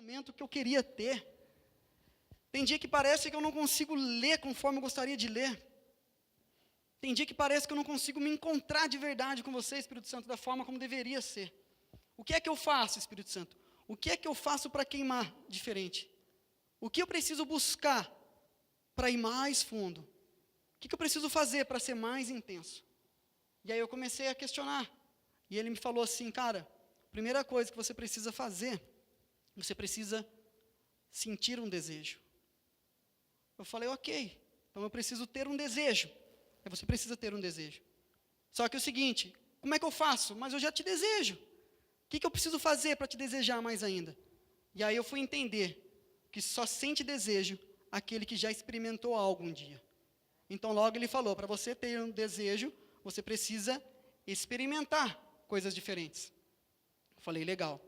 conhecimento que eu queria ter. Tem dia que parece que eu não consigo ler conforme eu gostaria de ler. Tem dia que parece que eu não consigo me encontrar de verdade com você, Espírito Santo, da forma como deveria ser. O que é que eu faço, Espírito Santo? O que é que eu faço para queimar diferente? O que eu preciso buscar para ir mais fundo? O que eu preciso fazer para ser mais intenso? E aí eu comecei a questionar. E ele me falou assim, cara, a primeira coisa que você precisa fazer, você precisa sentir um desejo. Eu falei, ok, então eu preciso ter um desejo. Você precisa ter um desejo. Só que é o seguinte, como é que eu faço? Mas eu já te desejo. O que eu preciso fazer para te desejar mais ainda? E aí eu fui entender que só sente desejo aquele que já experimentou algo um dia. Então logo ele falou, para você ter um desejo, você precisa experimentar coisas diferentes. Eu falei, legal.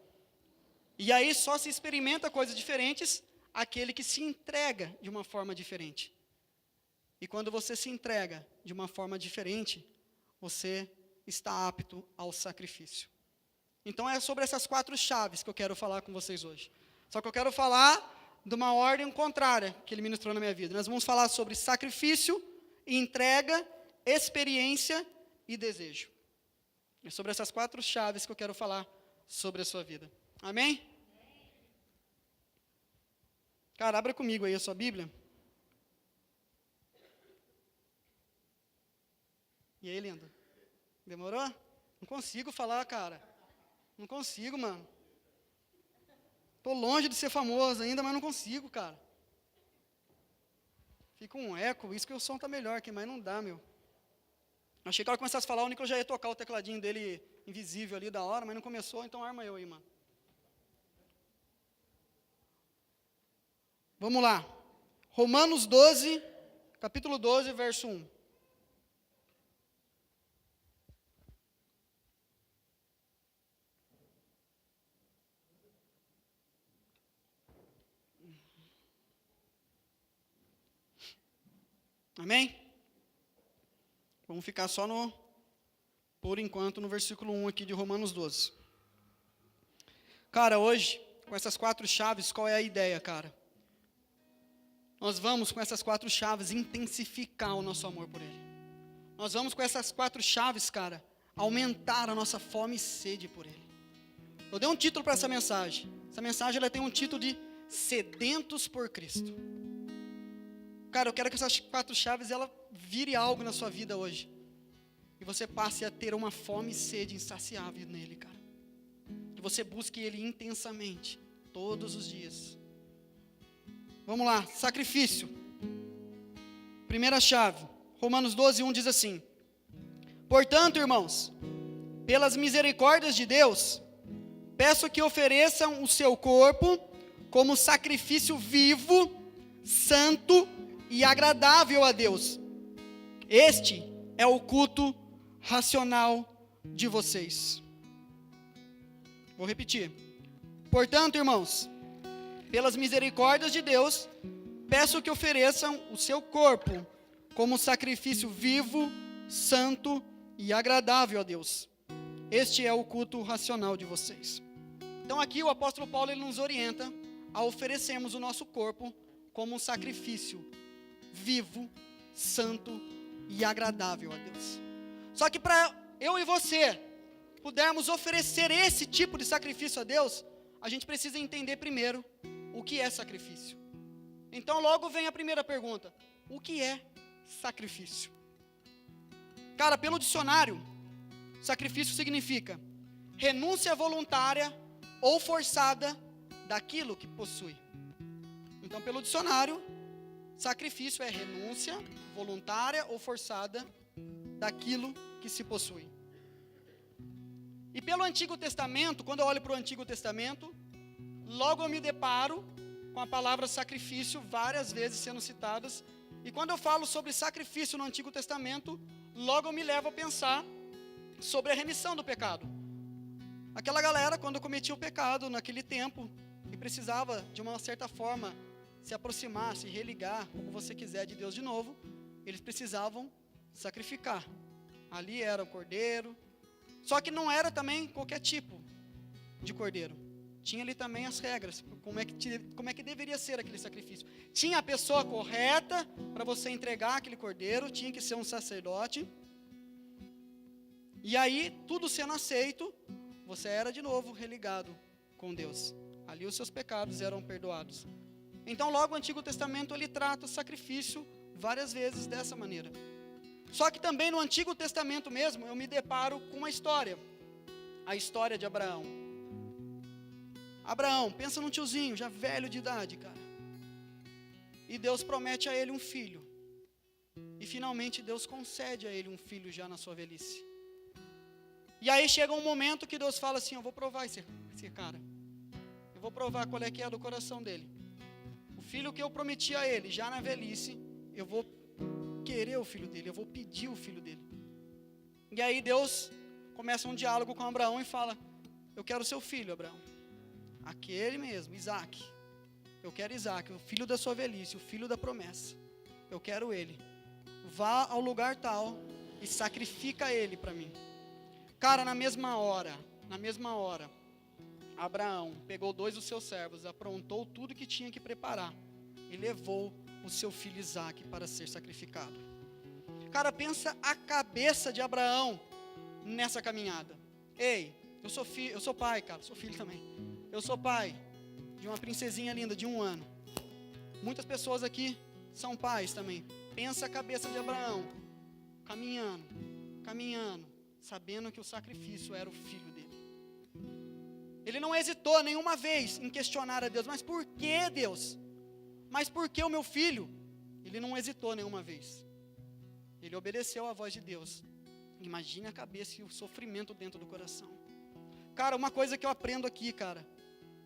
E aí só se experimenta coisas diferentes aquele que se entrega de uma forma diferente. E quando você se entrega de uma forma diferente, você está apto ao sacrifício. Então é sobre essas 4 chaves que eu quero falar com vocês hoje. Só que eu quero falar de uma ordem contrária que ele ministrou na minha vida. Nós vamos falar sobre sacrifício, entrega, experiência e desejo. É sobre essas 4 chaves que eu quero falar sobre a sua vida. Amém? Cara, abra comigo aí a sua Bíblia. E aí, lindo? Demorou? Não consigo falar, cara. Não consigo, mano. Tô longe de ser famoso ainda, mas não consigo, cara. Fica um eco, isso que o som tá melhor aqui, mas não dá, meu. Achei que ela começasse a falar, o Nico já ia tocar o tecladinho dele invisível ali da hora, mas não começou, então arma eu aí, mano. Vamos lá. Romanos 12, capítulo 12, verso 1. Amém? Vamos ficar só por enquanto, no versículo 1 aqui de Romanos 12. Cara, hoje, com essas 4 chaves, qual é a ideia, cara? Nós vamos, com essas 4 chaves, intensificar o nosso amor por Ele. Nós vamos, com essas 4 chaves, cara, aumentar a nossa fome e sede por Ele. Eu dei um título para essa mensagem. Essa mensagem ela tem um título de Sedentos por Cristo. Cara, eu quero que essas 4 chaves, ela vire algo na sua vida hoje. E você passe a ter uma fome e sede insaciável nele, cara. Que você busque Ele intensamente, todos os dias. Vamos lá, sacrifício. Primeira chave, Romanos 12, 1 diz assim: portanto, irmãos, pelas misericórdias de Deus, peço que ofereçam o seu corpo como sacrifício vivo, santo e agradável a Deus. Este é o culto racional de vocês. Vou repetir. Portanto, irmãos, pelas misericórdias de Deus, peço que ofereçam o seu corpo como sacrifício vivo, santo e agradável a Deus. Este é o culto racional de vocês. Então aqui o apóstolo Paulo ele nos orienta a oferecermos o nosso corpo como um sacrifício vivo, santo e agradável a Deus. Só que para eu e você pudermos oferecer esse tipo de sacrifício a Deus, a gente precisa entender primeiro o que é sacrifício. Então logo vem a primeira pergunta: o que é sacrifício? Cara, pelo dicionário, sacrifício significa renúncia voluntária ou forçada daquilo que possui. Então pelo dicionário, sacrifício é renúncia voluntária ou forçada daquilo que se possui. E pelo Antigo Testamento, quando eu olho para o Antigo Testamento, logo eu me deparo com a palavra sacrifício várias vezes sendo citadas. E quando eu falo sobre sacrifício no Antigo Testamento, logo eu me levo a pensar sobre a remissão do pecado. Aquela galera, quando cometia o pecado naquele tempo, e precisava de uma certa forma se aproximar, se religar, como você quiser, de Deus de novo, eles precisavam sacrificar. Ali era o cordeiro, só que não era também qualquer tipo de cordeiro. tinha ali também as regras, como é que deveria ser aquele sacrifício. Tinha a pessoa correta para você entregar aquele cordeiro, tinha que ser um sacerdote. E aí, tudo sendo aceito, você era de novo religado com Deus. Ali os seus pecados eram perdoados. Então, logo o Antigo Testamento, ele trata o sacrifício várias vezes dessa maneira. Só que também no Antigo Testamento mesmo, eu me deparo com uma história. A história de Abraão. Abraão, pensa num tiozinho, já velho de idade, cara. E Deus promete a ele um filho. E finalmente Deus concede a ele um filho já na sua velhice. E aí chega um momento que Deus fala assim, eu vou provar esse cara. Eu vou provar qual é que é do coração dele. O filho que eu prometi a ele, já na velhice, eu vou querer o filho dele, eu vou pedir o filho dele. E aí Deus começa um diálogo com Abraão e fala, eu quero seu filho, Abraão. Aquele mesmo, Isaac. Eu quero Isaac, o filho da sua velhice, o filho da promessa. Eu quero ele. Vá ao lugar tal e sacrifica ele para mim. Cara, na mesma hora, Abraão pegou 2 dos seus servos, aprontou tudo que tinha que preparar e levou o seu filho Isaac para ser sacrificado. Cara, pensa a cabeça de Abraão nessa caminhada. Ei, eu sou pai, cara, sou filho também. Eu sou pai de uma princesinha linda de 1 ano. Muitas pessoas aqui são pais também. Pensa a cabeça de Abraão, caminhando, sabendo que o sacrifício era o filho dele. Ele não hesitou nenhuma vez em questionar a Deus, mas por que Deus? Mas por que o meu filho? Ele não hesitou nenhuma vez. Ele obedeceu à voz de Deus. Imagine a cabeça e o sofrimento dentro do coração. Cara, uma coisa que eu aprendo aqui, cara,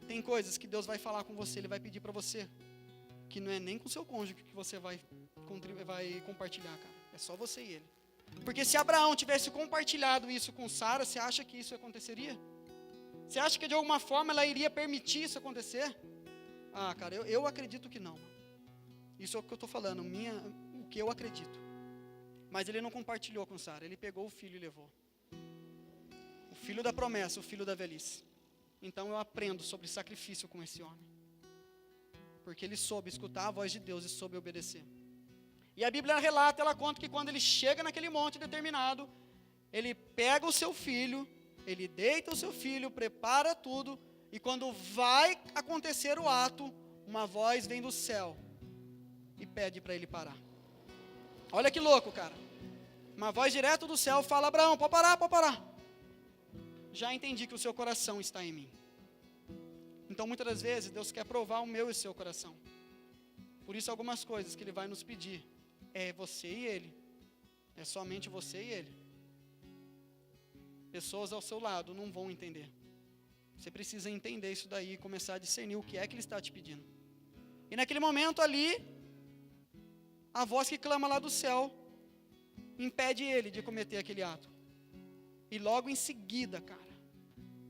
tem coisas que Deus vai falar com você, Ele vai pedir para você, que não é nem com o seu cônjuge que você vai compartilhar, cara. É só você e ele. Porque se Abraão tivesse compartilhado isso com Sara, você acha que isso aconteceria? Você acha que de alguma forma ela iria permitir isso acontecer? Ah, cara, eu acredito que não. Isso é o que eu estou falando, o que eu acredito. Mas ele não compartilhou com Sara, ele pegou o filho e levou. O filho da promessa, o filho da velhice. Então eu aprendo sobre sacrifício com esse homem. Porque ele soube escutar a voz de Deus e soube obedecer. E a Bíblia relata, ela conta que quando ele chega naquele monte determinado, ele pega o seu filho, ele deita o seu filho, prepara tudo, e quando vai acontecer o ato, uma voz vem do céu e pede para ele parar. Olha que louco, cara. Uma voz direto do céu fala, Abraão, pode parar. Já entendi que o seu coração está em mim. Então, muitas das vezes, Deus quer provar o meu e o seu coração. Por isso, algumas coisas que Ele vai nos pedir, é você e Ele. É somente você e Ele. Pessoas ao seu lado não vão entender. Você precisa entender isso daí e começar a discernir o que é que Ele está te pedindo. E naquele momento ali, a voz que clama lá do céu, impede ele de cometer aquele ato. E logo em seguida, cara,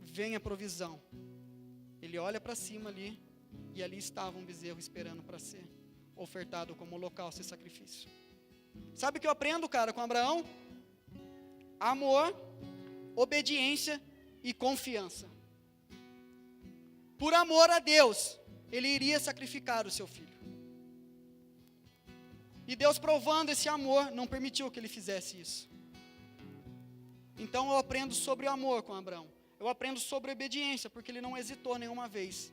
vem a provisão. Ele olha para cima ali, e ali estava um bezerro esperando para ser ofertado como holocausto e sacrifício. Sabe o que eu aprendo, cara, com Abraão? Amor, obediência e confiança. Por amor a Deus, ele iria sacrificar o seu filho. E Deus, provando esse amor, não permitiu que ele fizesse isso. Então eu aprendo sobre o amor com Abraão. Eu aprendo sobre a obediência, porque ele não hesitou nenhuma vez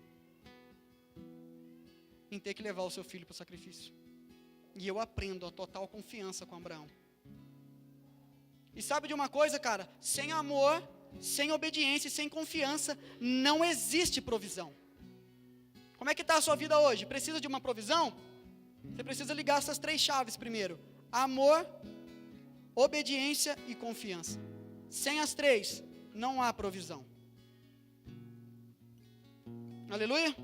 em ter que levar o seu filho para o sacrifício. E eu aprendo a total confiança com Abraão. E sabe de uma coisa, cara? Sem amor, sem obediência e sem confiança, não existe provisão. Como é que está a sua vida hoje? Precisa de uma provisão? Você precisa ligar essas 3 chaves primeiro. Amor, obediência e confiança. Sem as 3, não há provisão. Aleluia?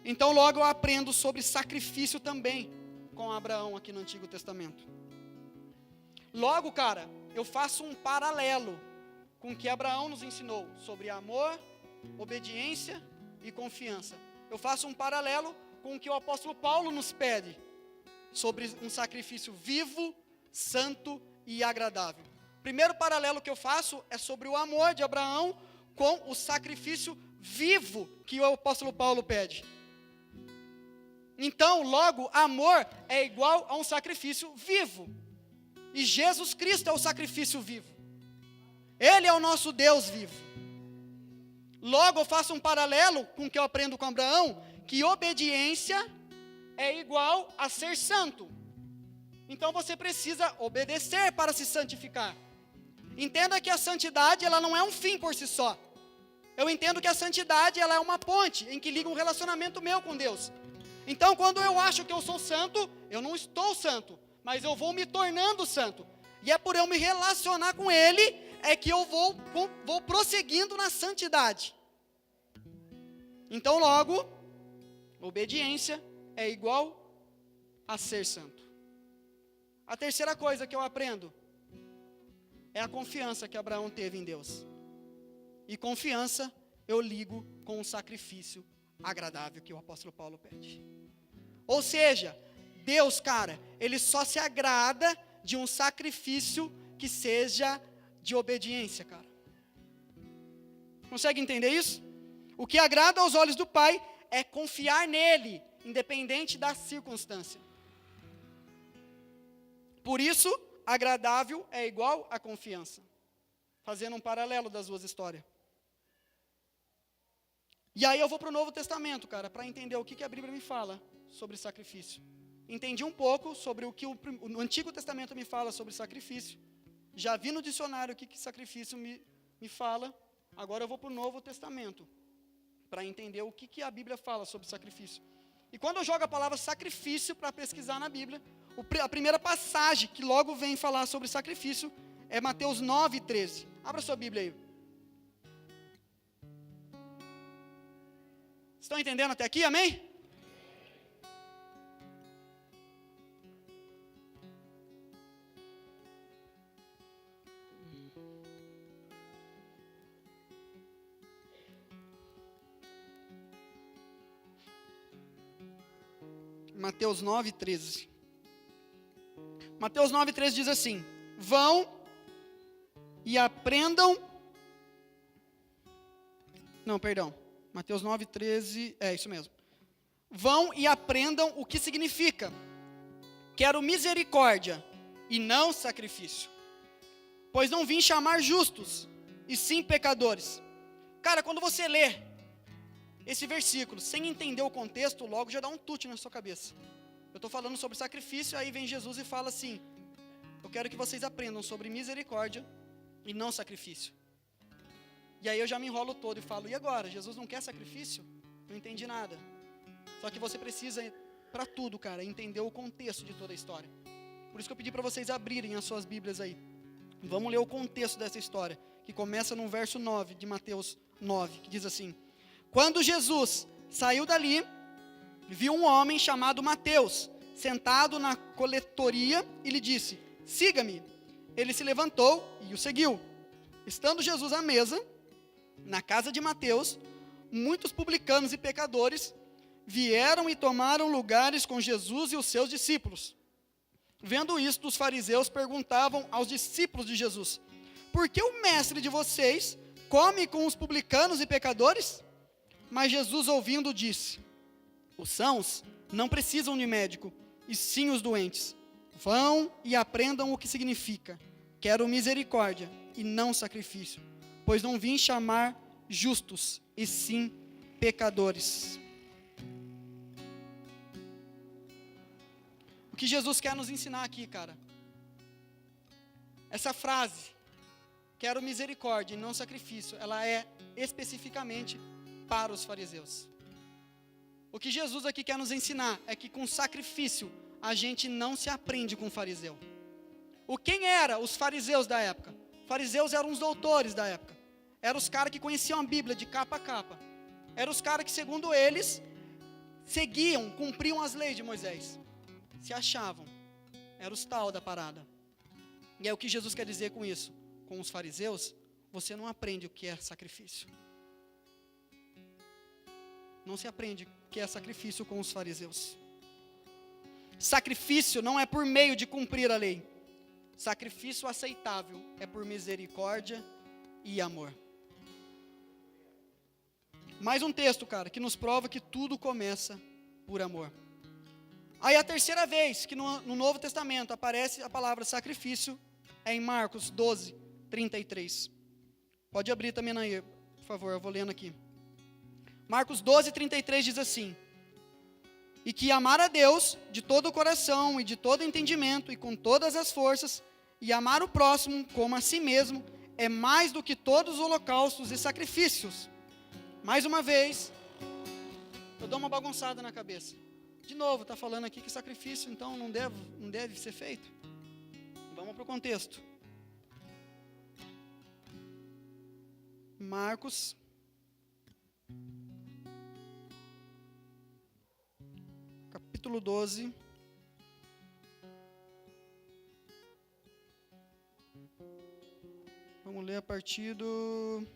Então logo eu aprendo sobre sacrifício também com Abraão aqui no Antigo Testamento. Logo, cara, eu faço um paralelo com o que Abraão nos ensinou sobre amor, obediência e confiança. Eu faço um paralelo com o que o apóstolo Paulo nos pede sobre um sacrifício vivo, santo e agradável. O primeiro paralelo que eu faço é sobre o amor de Abraão com o sacrifício vivo que o apóstolo Paulo pede. Então, logo, amor é igual a um sacrifício vivo. E Jesus Cristo é o sacrifício vivo. Ele é o nosso Deus vivo. Logo, eu faço um paralelo com o que eu aprendo com Abraão, que obediência é igual a ser santo. Então, você precisa obedecer para se santificar. Entenda que a santidade, ela não é um fim por si só. Eu entendo que a santidade, ela é uma ponte em que liga um relacionamento meu com Deus. Então, quando eu acho que eu sou santo, eu não estou santo, mas eu vou me tornando santo. E é por eu me relacionar com Ele, é que eu vou prosseguindo na santidade. Então, logo, obediência é igual a ser santo. A terceira coisa que eu aprendo é a confiança que Abraão teve em Deus. E confiança eu ligo com o sacrifício agradável que o apóstolo Paulo pede. Ou seja, Deus, cara, Ele só se agrada de um sacrifício que seja de obediência, cara. Consegue entender isso? O que agrada aos olhos do Pai é confiar nele, independente da circunstância. Por isso, agradável é igual a confiança. Fazendo um paralelo das duas histórias. E aí eu vou para o Novo Testamento, cara, para entender o que a Bíblia me fala sobre sacrifício. Entendi um pouco sobre o que o Antigo Testamento me fala sobre sacrifício. Já vi no dicionário o que sacrifício me fala. Agora eu vou para o Novo Testamento, para entender o que a Bíblia fala sobre sacrifício. E quando eu jogo a palavra sacrifício para pesquisar na Bíblia, a primeira passagem que logo vem falar sobre sacrifício é Mateus 9:13. Abra sua Bíblia aí. Estão entendendo até aqui, amém? Mateus 9:13. Mateus 9:13 diz assim: vão e aprendam. Não, perdão. Mateus 9:13, é isso mesmo. Vão e aprendam o que significa: quero misericórdia e não sacrifício, pois não vim chamar justos, e sim pecadores. Cara, quando você lê esse versículo sem entender o contexto, logo já dá um tute na sua cabeça. Eu estou falando sobre sacrifício, aí vem Jesus e fala assim: eu quero que vocês aprendam sobre misericórdia e não sacrifício. E aí eu já me enrolo todo e falo: e agora? Jesus não quer sacrifício? Não entendi nada. Só que você precisa, para tudo, cara, entender o contexto de toda a história. Por isso que eu pedi para vocês abrirem as suas Bíblias aí. Vamos ler o contexto dessa história, que começa no verso 9 de Mateus 9, que diz assim: quando Jesus saiu dali, viu um homem chamado Mateus, sentado na coletoria, e lhe disse: siga-me. Ele se levantou e o seguiu. Estando Jesus à mesa, na casa de Mateus, muitos publicanos e pecadores vieram e tomaram lugares com Jesus e os seus discípulos. Vendo isto, os fariseus perguntavam aos discípulos de Jesus: por que o mestre de vocês come com os publicanos e pecadores? Mas Jesus, ouvindo, disse: os sãos não precisam de médico, e sim os doentes. Vão e aprendam o que significa: quero misericórdia e não sacrifício, pois não vim chamar justos, e sim pecadores. O que Jesus quer nos ensinar aqui, cara? Essa frase, quero misericórdia e não sacrifício, ela é especificamente para os fariseus. O que Jesus aqui quer nos ensinar é que com sacrifício a gente não se aprende com o fariseu. Quem eram os fariseus da época? Fariseus eram os doutores da época. Eram os caras que conheciam a Bíblia de capa a capa. Eram os caras que, segundo eles, seguiam, cumpriam as leis de Moisés. Se achavam. Eram os tal da parada. E é o que Jesus quer dizer com isso. Com os fariseus, você não aprende o que é sacrifício. Não se aprende o que é sacrifício com os fariseus. Sacrifício não é por meio de cumprir a lei. Sacrifício aceitável é por misericórdia e amor. Mais um texto, cara, que nos prova que tudo começa por amor. Aí a terceira vez que no Novo Testamento aparece a palavra sacrifício é em Marcos 12, 33. Pode abrir também aí, por favor, eu vou lendo aqui. Marcos 12, 33 diz assim: e que amar a Deus de todo o coração e de todo entendimento e com todas as forças, e amar o próximo como a si mesmo, é mais do que todos os holocaustos e sacrifícios. Mais uma vez, eu dou uma bagunçada na cabeça. De novo, está falando aqui que sacrifício, então, não deve ser feito. Vamos para o contexto. Marcos, capítulo 12. Vamos ler a partir do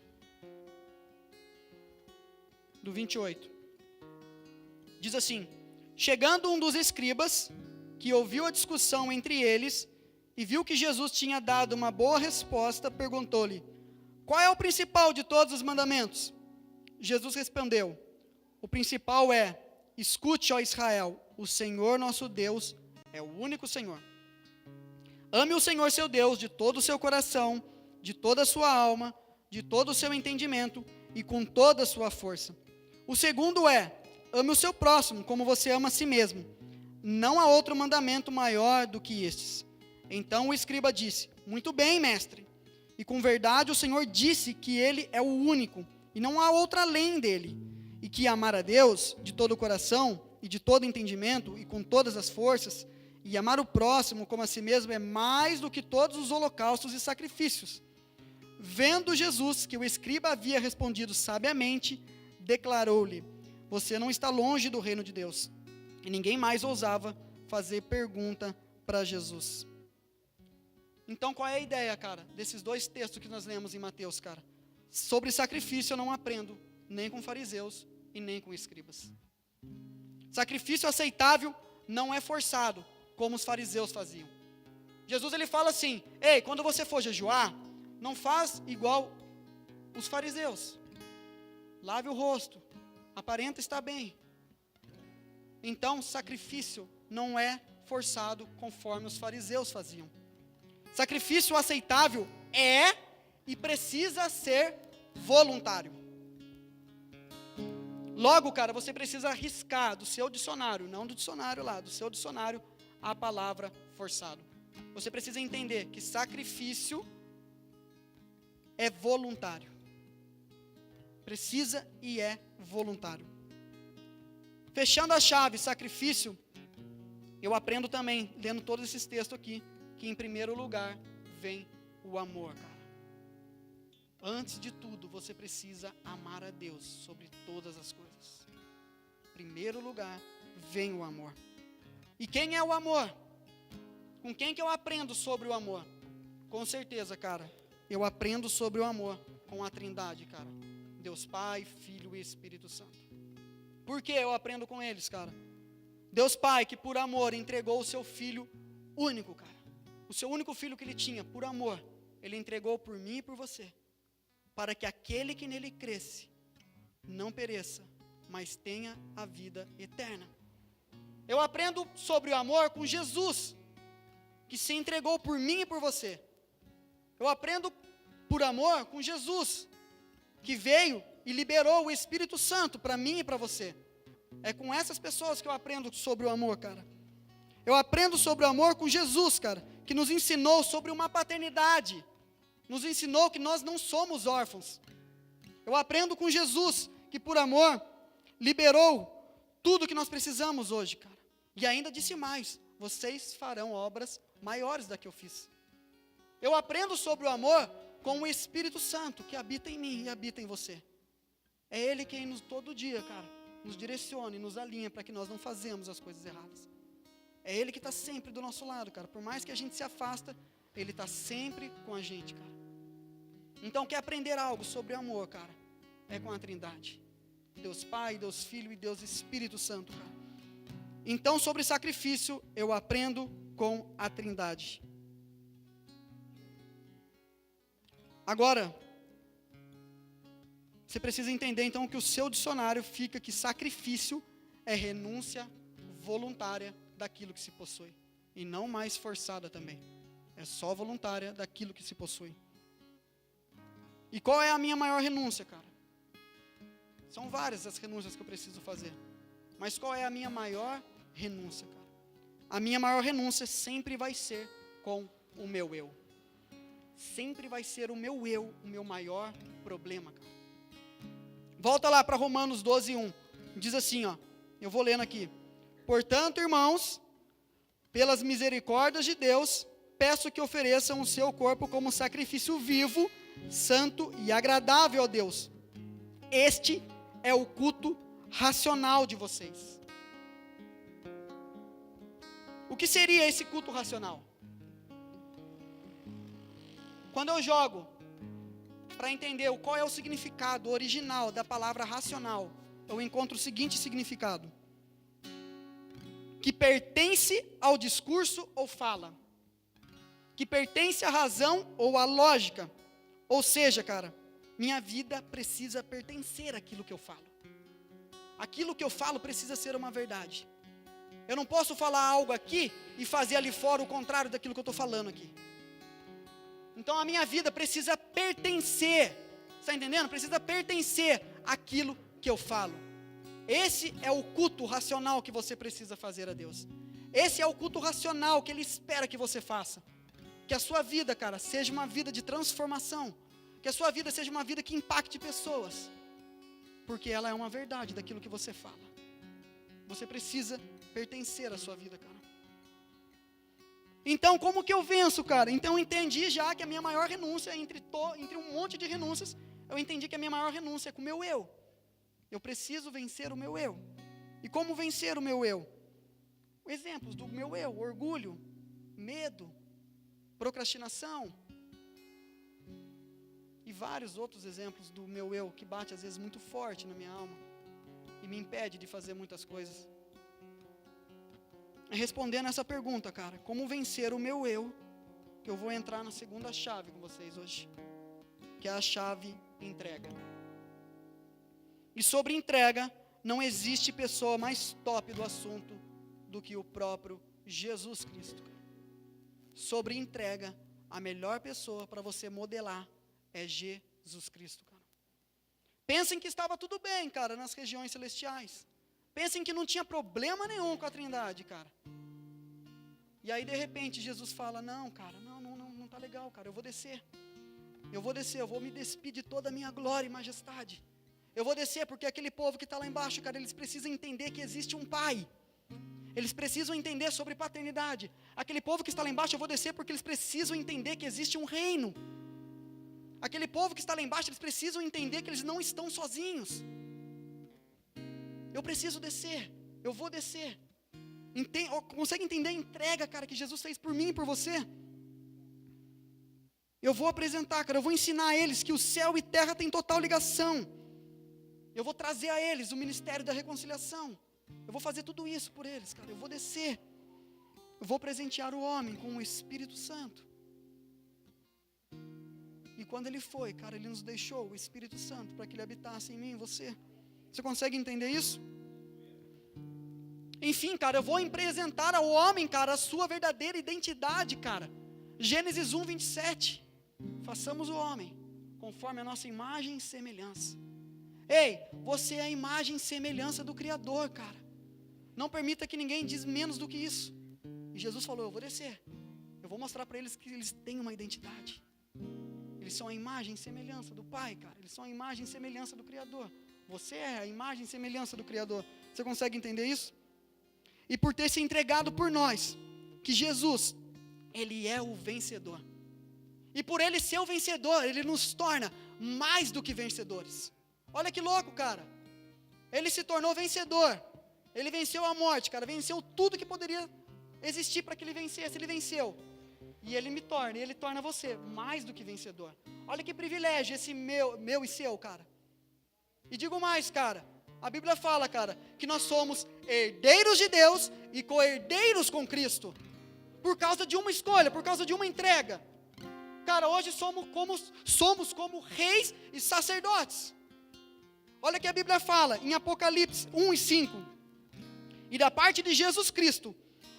28. Diz assim: chegando um dos escribas, que ouviu a discussão entre eles, e viu que Jesus tinha dado uma boa resposta, perguntou-lhe: qual é o principal de todos os mandamentos? Jesus respondeu: o principal é: escute, ó Israel, o Senhor nosso Deus é o único Senhor. Ame o Senhor seu Deus de todo o seu coração, de toda a sua alma, de todo o seu entendimento e com toda a sua força. O segundo é: ame o seu próximo como você ama a si mesmo. Não há outro mandamento maior do que estes. Então o escriba disse: muito bem, mestre. E com verdade o Senhor disse que ele é o único, e não há outro além dele. E que amar a Deus de todo o coração, e de todo entendimento, e com todas as forças, e amar o próximo como a si mesmo é mais do que todos os holocaustos e sacrifícios. Vendo Jesus que o escriba havia respondido sabiamente, declarou-lhe: você não está longe do reino de Deus. E ninguém mais ousava fazer pergunta para Jesus. Então, qual é a ideia, cara, desses dois textos que nós lemos em Mateus, cara? Sobre sacrifício eu não aprendo, nem com fariseus e nem com escribas. Sacrifício aceitável não é forçado, como os fariseus faziam. Jesus, ele fala assim: ei, quando você for jejuar, não faz igual os fariseus. Lave o rosto, aparenta estar bem. Então, sacrifício não é forçado conforme os fariseus faziam. Sacrifício aceitável é e precisa ser voluntário. Logo, cara, você precisa arriscar do seu dicionário, não do dicionário lá, do seu dicionário, a palavra forçado. Você precisa entender que sacrifício é voluntário. Precisa e é voluntário. Fechando a chave, sacrifício, eu aprendo também, lendo todos esses textos aqui, que em primeiro lugar vem o amor, cara. Antes de tudo, você precisa amar a Deus sobre todas as coisas. Em primeiro lugar, vem o amor. E quem é o amor? Com quem que eu aprendo sobre o amor? Com certeza, cara, eu aprendo sobre o amor com a Trindade, cara. Deus Pai, Filho e Espírito Santo. Por que eu aprendo com eles, cara? Deus Pai, que por amor entregou o seu Filho único, cara. O seu único filho que ele tinha, por amor, ele entregou por mim e por você, para que aquele que nele cresce não pereça, mas tenha a vida eterna. Eu aprendo sobre o amor com Jesus, que se entregou por mim e por você. Eu aprendo por amor com Jesus, que veio e liberou o Espírito Santo para mim e para você. É com essas pessoas que eu aprendo sobre o amor, cara. Eu aprendo sobre o amor com Jesus, cara, que nos ensinou sobre uma paternidade. Nos ensinou que nós não somos órfãos. Eu aprendo com Jesus, que por amor liberou tudo que nós precisamos hoje, cara. E ainda disse mais: vocês farão obras maiores da que eu fiz. Eu aprendo sobre o amor com o Espírito Santo, que habita em mim e habita em você. É Ele quem todo dia, cara, nos direciona e nos alinha para que nós não fazemos as coisas erradas. É Ele que está sempre do nosso lado, cara. Por mais que a gente se afasta, Ele está sempre com a gente, cara. Então, quer aprender algo sobre amor, cara? É com a Trindade. Deus Pai, Deus Filho e Deus Espírito Santo, cara. Então, sobre sacrifício, eu aprendo com a Trindade. Agora, Você precisa entender, então, que o seu dicionário fica que sacrifício é renúncia voluntária daquilo que se possui. E não mais forçada também. É só voluntária daquilo que se possui. E qual é a minha maior renúncia, cara? São várias as renúncias que eu preciso fazer. Mas qual é a minha maior renúncia, cara? A minha maior renúncia sempre vai ser com o meu eu. Sempre vai ser o meu eu, o meu maior problema, cara. Volta lá para Romanos 12:1. Diz assim, ó. Eu vou lendo aqui. Portanto, irmãos, pelas misericórdias de Deus, peço que ofereçam o seu corpo como sacrifício vivo, santo e agradável a Deus. Este é o culto racional de vocês. O que seria esse culto racional? Quando eu jogo para entender qual é o significado original da palavra racional, eu encontro o seguinte significado: que pertence ao discurso ou fala, que pertence à razão ou à lógica. Ou seja, cara, minha vida precisa pertencer àquilo que eu falo. Aquilo que eu falo precisa ser uma verdade. Eu não posso falar algo aqui e fazer ali fora o contrário daquilo que eu estou falando aqui. Então a minha vida precisa pertencer, está entendendo? Precisa pertencer àquilo que eu falo. Esse é o culto racional que você precisa fazer a Deus. Esse é o culto racional que Ele espera que você faça. Que a sua vida, cara, seja uma vida de transformação. Que a sua vida seja uma vida que impacte pessoas. Porque ela é uma verdade daquilo que você fala. Você precisa pertencer à sua vida, cara. Então, como que eu venço, cara? Então, eu entendi já que a minha maior renúncia, entre um monte de renúncias, eu entendi que a minha maior renúncia é com o meu eu. Eu preciso vencer o meu eu. E como vencer o meu eu? Exemplos do meu eu: orgulho, medo, procrastinação. E vários outros exemplos do meu eu que bate às vezes muito forte na minha alma e me impede de fazer muitas coisas. Respondendo essa pergunta, cara, como vencer o meu eu, que eu vou entrar na segunda chave com vocês hoje, que é a chave entrega. E sobre entrega, não existe pessoa mais top do assunto do que o próprio Jesus Cristo. Sobre entrega, a melhor pessoa para você modelar é Jesus Cristo, cara. Pensem que estava tudo bem, cara, nas regiões celestiais. Pensem que não tinha problema nenhum com a Trindade, cara. E aí, de repente, Jesus fala: não, cara, não tá legal, cara, eu vou descer, eu vou me despir de toda a minha glória e majestade. Eu vou descer porque aquele povo que está lá embaixo, cara, eles precisam entender que existe um Pai. Eles precisam entender sobre paternidade. Aquele povo que está lá embaixo, eu vou descer porque eles precisam entender que existe um reino. Aquele povo que está lá embaixo, eles precisam entender que eles não estão sozinhos. Eu preciso descer, eu vou descer. Consegue entender a entrega, cara, que Jesus fez por mim e por você? Eu vou apresentar, cara, eu vou ensinar a eles que o céu e terra têm total ligação. Eu vou trazer a eles o ministério da reconciliação. Eu vou fazer tudo isso por eles, cara. Eu vou descer. Eu vou presentear o homem com o Espírito Santo. E quando ele foi, cara, ele nos deixou o Espírito Santo para que ele habitasse em mim e em você. Você consegue entender isso? Enfim, cara, eu vou apresentar ao homem, cara, a sua verdadeira identidade, cara. Gênesis 1:27. Façamos o homem conforme a nossa imagem e semelhança. Ei, você é a imagem e semelhança do Criador, cara. Não permita que ninguém diz menos do que isso. E Jesus falou: eu vou descer. Eu vou mostrar para eles que eles têm uma identidade. Eles são a imagem e semelhança do Pai, cara. Eles são a imagem e semelhança do Criador. Você é a imagem e semelhança do Criador. Você consegue entender isso? E por ter se entregado por nós, que Jesus, Ele é o vencedor. E por Ele ser o vencedor, Ele nos torna mais do que vencedores. Olha que louco, cara. Ele se tornou vencedor. Ele venceu a morte, cara. Venceu tudo que poderia existir para que Ele vencesse. Ele venceu. E Ele me torna, e Ele torna você mais do que vencedor. Olha que privilégio esse meu e seu, cara. E digo mais, cara. A Bíblia fala, cara, que nós somos herdeiros de Deus e co-herdeiros com Cristo. Por causa de uma escolha, por causa de uma entrega. Cara, hoje somos como reis e sacerdotes. Olha que a Bíblia fala em Apocalipse 1:5. E da parte de Jesus Cristo,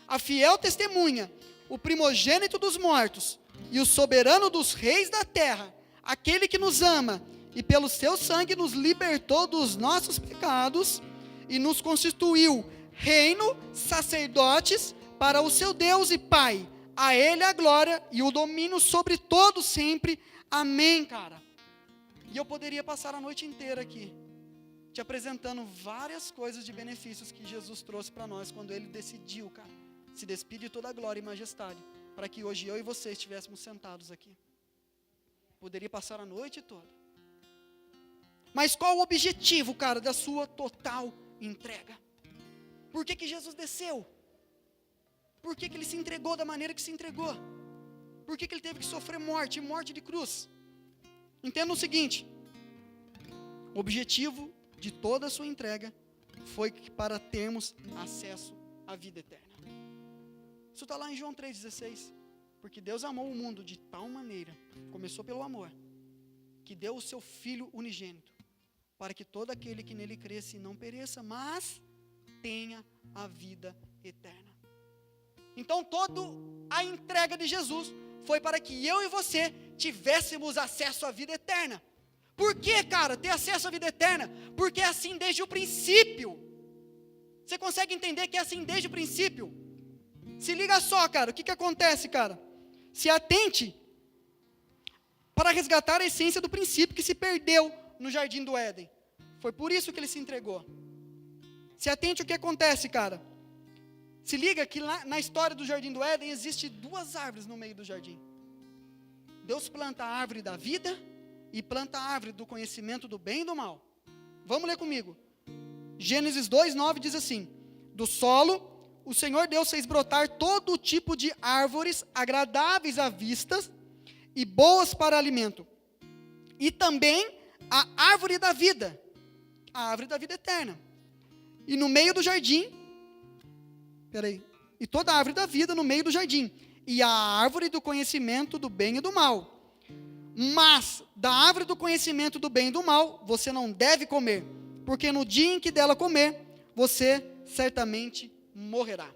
a fiel testemunha, o primogênito dos mortos e o soberano dos reis da terra, aquele que nos ama e pelo seu sangue nos libertou dos nossos pecados e nos constituiu reino, sacerdotes para o seu Deus e Pai. A Ele a glória e o domínio sobre todos sempre. Amém, cara. E eu poderia passar a noite inteira aqui, te apresentando várias coisas de benefícios que Jesus trouxe para nós quando Ele decidiu, cara, se despir de toda a glória e majestade, para que hoje eu e você estivéssemos sentados aqui. Poderia passar a noite toda. Mas qual o objetivo, cara, da sua total entrega? Por que Jesus desceu? Por que Ele se entregou da maneira que se entregou? Por que Ele teve que sofrer morte de cruz? Entenda o seguinte: o objetivo de toda a sua entrega foi para termos acesso à vida eterna. Isso está lá em João 3,16. Porque Deus amou o mundo de tal maneira, começou pelo amor, que deu o seu Filho unigênito, para que todo aquele que nele cresce não pereça, mas tenha a vida eterna. Então toda a entrega de Jesus foi para que eu e você tivéssemos acesso à vida eterna. Por que, cara, ter acesso à vida eterna? Porque é assim desde o princípio. Você consegue entender que é assim desde o princípio? Se liga só, cara, o que acontece, cara? Se atente para resgatar a essência do princípio que se perdeu no jardim do Éden. Foi por isso que Ele se entregou. Se atente o que acontece, cara. Se liga que lá na história do jardim do Éden existe 2 árvores no meio do jardim. Deus planta a árvore da vida e planta a árvore do conhecimento do bem e do mal. Vamos ler comigo. Gênesis 2:9 diz assim: do solo o Senhor Deus fez brotar todo tipo de árvores agradáveis à vista e boas para alimento. E também a árvore da vida, a árvore da vida eterna. E no meio do jardim, e toda a árvore da vida no meio do jardim. E a árvore do conhecimento do bem e do mal. Mas da árvore do conhecimento do bem e do mal você não deve comer, porque no dia em que dela comer, você certamente morrerá.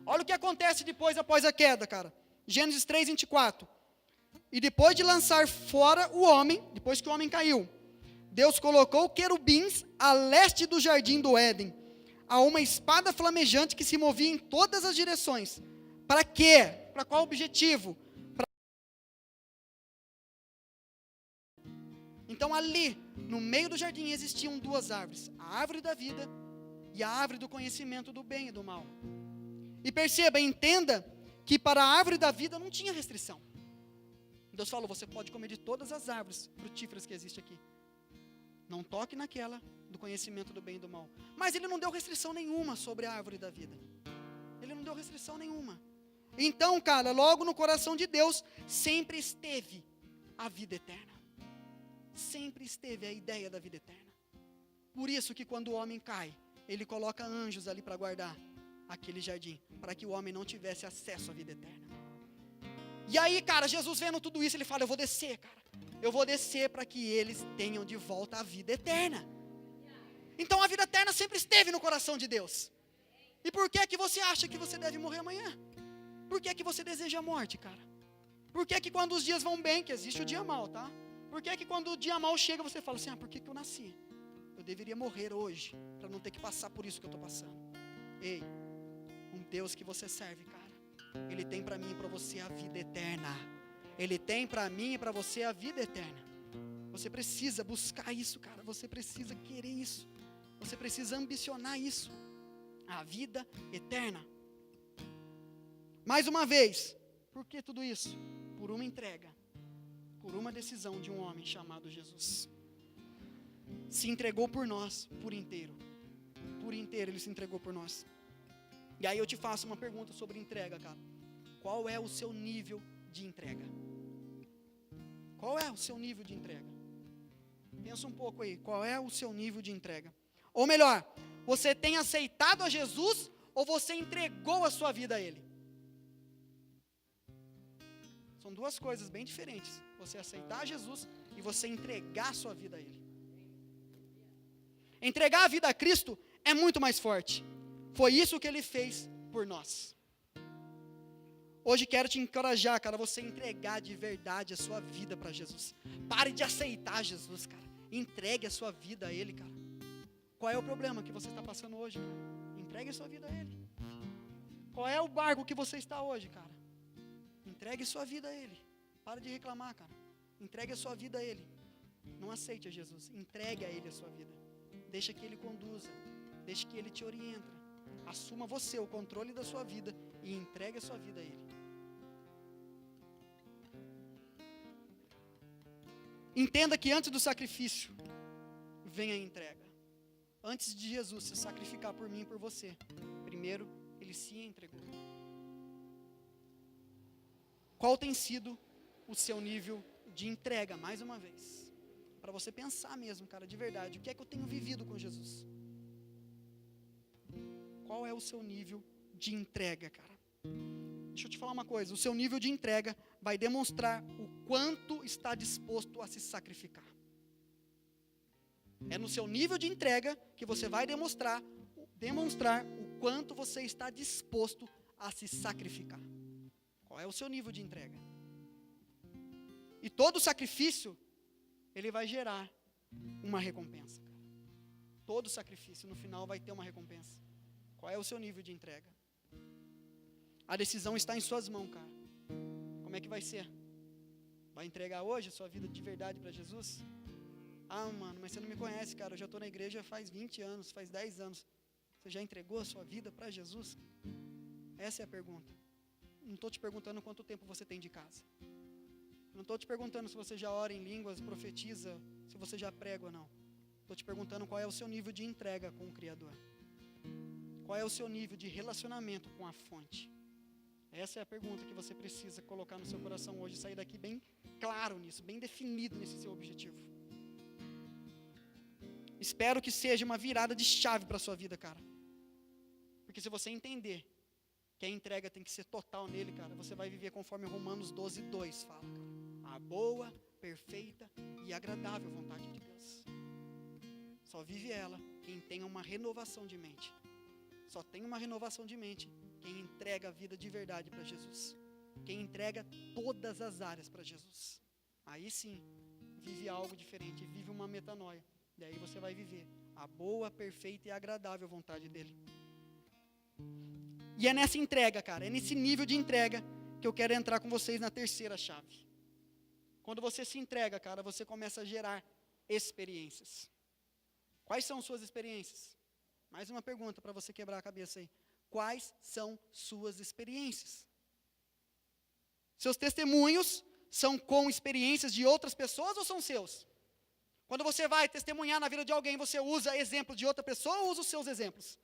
Olha o que acontece após a queda, cara. Gênesis 3:24. E depois de lançar fora o homem, depois que o homem caiu, Deus colocou querubins a leste do jardim do Éden, a uma espada flamejante que se movia em todas as direções. Para quê? Para qual objetivo? Então ali, no meio do jardim, existiam 2 árvores, a árvore da vida e a árvore do conhecimento do bem e do mal. E perceba, entenda que para a árvore da vida não tinha restrição. Deus falou: você pode comer de todas as árvores frutíferas que existem aqui. Não toque naquela do conhecimento do bem e do mal. Mas Ele não deu restrição nenhuma sobre a árvore da vida. Ele não deu restrição nenhuma. Então, cara, logo no coração de Deus sempre esteve a vida eterna. Sempre esteve a ideia da vida eterna. Por isso que quando o homem cai, Ele coloca anjos ali para guardar aquele jardim, para que o homem não tivesse acesso à vida eterna. E aí, cara, Jesus vendo tudo isso, Ele fala: eu vou descer, cara. Eu vou descer para que eles tenham de volta a vida eterna. Então a vida eterna sempre esteve no coração de Deus. E por que é que você acha que você deve morrer amanhã? Por que é que você deseja a morte, cara? Por que é que quando os dias vão bem, que existe o dia mau, tá? Por que é que quando o dia mau chega, você fala assim: por que eu nasci? Eu deveria morrer hoje, para não ter que passar por isso que eu estou passando. Ei, um Deus que você serve, cara, Ele tem para mim e para você a vida eterna. Ele tem para mim e para você a vida eterna. Você precisa buscar isso, cara. Você precisa querer isso. Você precisa ambicionar isso. A vida eterna. Mais uma vez, por que tudo isso? Por uma entrega, por uma decisão de um homem chamado Jesus. Se entregou por nós, por inteiro. Por inteiro Ele se entregou por nós. E aí eu te faço uma pergunta sobre entrega, cara. Qual é o seu nível de entrega? Qual é o seu nível de entrega? Pensa um pouco aí, qual é o seu nível de entrega? Ou melhor, você tem aceitado a Jesus ou você entregou a sua vida a Ele? São 2 coisas bem diferentes. Você aceitar Jesus e você entregar a sua vida a Ele. Entregar a vida a Cristo é muito mais forte. Foi isso que Ele fez por nós. Hoje quero te encorajar, cara, você entregar de verdade a sua vida para Jesus. Pare de aceitar Jesus, cara. Entregue a sua vida a Ele, cara. Qual é o problema que você está passando hoje, cara? Entregue a sua vida a Ele. Qual é o barco que você está hoje, cara? Entregue sua vida a Ele. Para de reclamar, cara. Entregue a sua vida a Ele. Não aceite a Jesus. Entregue a Ele a sua vida. Deixa que Ele conduza. Deixa que Ele te oriente. Assuma você o controle da sua vida e entregue a sua vida a Ele. Entenda que antes do sacrifício vem a entrega. Antes de Jesus se sacrificar por mim e por você, primeiro Ele se entregou. Qual tem sido o seu nível de entrega, mais uma vez? Para você pensar mesmo, cara, de verdade, o que é que eu tenho vivido com Jesus? Qual é o seu nível de entrega, cara? Deixa eu te falar uma coisa, o seu nível de entrega vai demonstrar o quanto está disposto a se sacrificar. É no seu nível de entrega que você vai demonstrar o quanto você está disposto a se sacrificar. Qual é o seu nível de entrega? E todo sacrifício, ele vai gerar uma recompensa. Todo sacrifício, no final, vai ter uma recompensa. Qual é o seu nível de entrega? A decisão está em suas mãos, cara. Como é que vai ser? Vai entregar hoje a sua vida de verdade para Jesus? Ah, mano, mas você não me conhece, cara. Eu já estou na igreja faz 20 anos, faz 10 anos. Você já entregou a sua vida para Jesus? Essa é a pergunta. Não estou te perguntando quanto tempo você tem de casa. Não estou te perguntando se você já ora em línguas, profetiza, se você já prega ou não. Estou te perguntando qual é o seu nível de entrega com o Criador. Qual é o seu nível de relacionamento com a fonte? Essa é a pergunta que você precisa colocar no seu coração hoje, sair daqui bem claro nisso, bem definido nesse seu objetivo. Espero que seja uma virada de chave para a sua vida, cara. Porque se você entender que a entrega tem que ser total nele, cara, você vai viver conforme Romanos 12:2 fala, cara. A boa, perfeita e agradável vontade de Deus. Só vive ela quem tem uma renovação de mente. Só tem uma renovação de mente quem entrega a vida de verdade para Jesus. Quem entrega todas as áreas para Jesus. Aí sim, vive algo diferente, vive uma metanoia. E aí você vai viver a boa, perfeita e agradável vontade dele. E é nessa entrega, cara, é nesse nível de entrega que eu quero entrar com vocês na terceira chave. Quando você se entrega, cara, você começa a gerar experiências. Quais são suas experiências? Mais uma pergunta para você quebrar a cabeça aí. Quais são suas experiências? Seus testemunhos são com experiências de outras pessoas ou são seus? Quando você vai testemunhar na vida de alguém, você usa exemplo de outra pessoa ou usa os seus exemplos?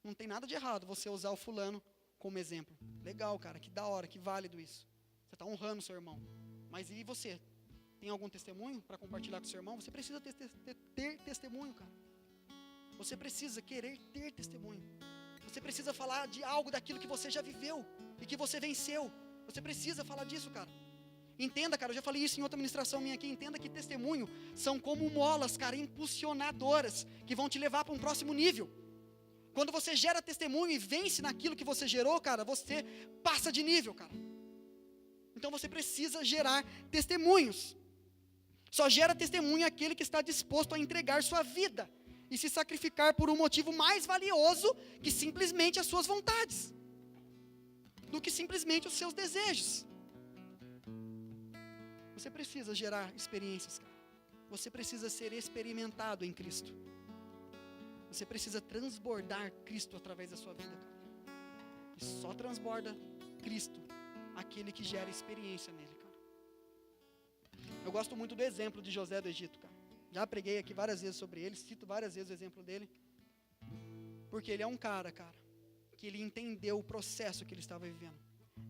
Não tem nada de errado você usar o fulano como exemplo. Legal, cara, que da hora, que válido isso. Você está honrando o seu irmão. Mas e você? Tem algum testemunho para compartilhar com o seu irmão? Você precisa ter testemunho, cara. Você precisa querer ter testemunho. Você precisa falar de algo daquilo que você já viveu e que você venceu. Você precisa falar disso, cara. Entenda, cara, eu já falei isso em outra ministração minha aqui. Entenda que testemunho são como molas, cara, impulsionadoras que vão te levar para um próximo nível. Quando você gera testemunho e vence naquilo que você gerou, cara, você passa de nível, cara. Então você precisa gerar testemunhos. Só gera testemunho aquele que está disposto a entregar sua vida e se sacrificar por um motivo mais valioso que simplesmente as suas vontades, do que simplesmente os seus desejos. Você precisa gerar experiências, cara. Você precisa ser experimentado em Cristo. Você precisa transbordar Cristo através da sua vida, cara. E só transborda Cristo aquele que gera experiência nele, cara. Eu gosto muito do exemplo de José do Egito, cara. Já preguei aqui várias vezes sobre ele, cito várias vezes o exemplo dele. Porque ele é um cara, que ele entendeu o processo que ele estava vivendo.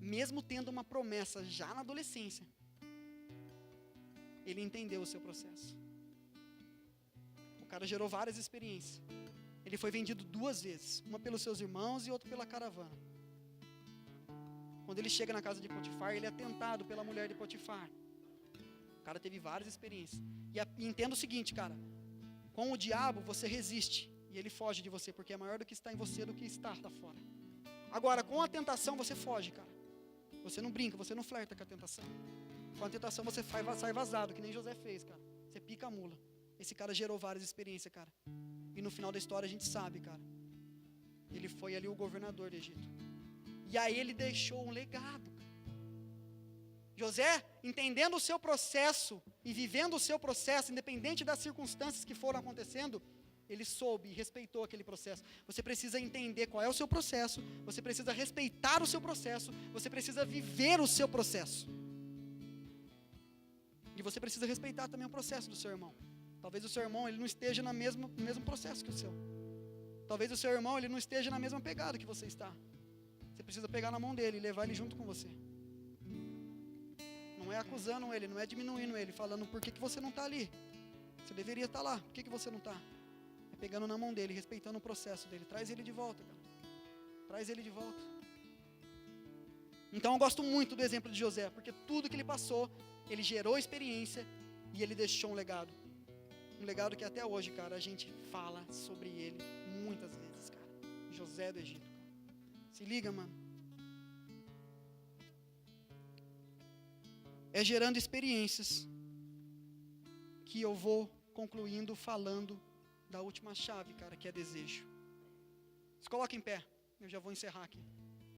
Mesmo tendo uma promessa já na adolescência, ele entendeu o seu processo. O cara gerou várias experiências. Ele foi vendido 2 vezes, uma pelos seus irmãos e outra pela caravana. Quando ele chega na casa de Potifar, ele é tentado pela mulher de Potifar. O cara teve várias experiências. E entenda o seguinte, cara, Com o diabo, você resiste. E ele foge de você, porque é maior do que está em você do que está lá fora. Agora, com a tentação, você foge, cara. Você não brinca, você não flerta com a tentação. Com a tentação, você sai vazado, que nem José fez, cara. Você pica a mula. Esse cara gerou várias experiências, cara. E no final da história, a gente sabe, cara. Ele foi ali o governador do Egito. E aí ele deixou um legado. José, entendendo o seu processo e vivendo o seu processo, independente das circunstâncias que foram acontecendo, ele soube e respeitou aquele processo. Você precisa entender qual é o seu processo, você precisa respeitar o seu processo, você precisa viver o seu processo. E você precisa respeitar também o processo do seu irmão. Talvez o seu irmão ele não esteja no mesmo processo que o seu. Talvez o seu irmão ele não esteja na mesma pegada que você está. Você precisa pegar na mão dele e levar ele junto com você. Não é acusando ele, não é diminuindo ele, falando por que você não está ali. Você deveria estar lá, por que você não está? É pegando na mão dele, respeitando o processo dele. Traz ele de volta, cara. Traz ele de volta. Então eu gosto muito do exemplo de José, porque tudo que ele passou, ele gerou experiência e ele deixou um legado. Um legado que até hoje, cara, a gente fala sobre ele muitas vezes, cara. José do Egito, cara. Se liga, mano. É gerando experiências que eu vou concluindo falando da última chave, cara, que é desejo. Se coloca em pé, eu já vou encerrar aqui.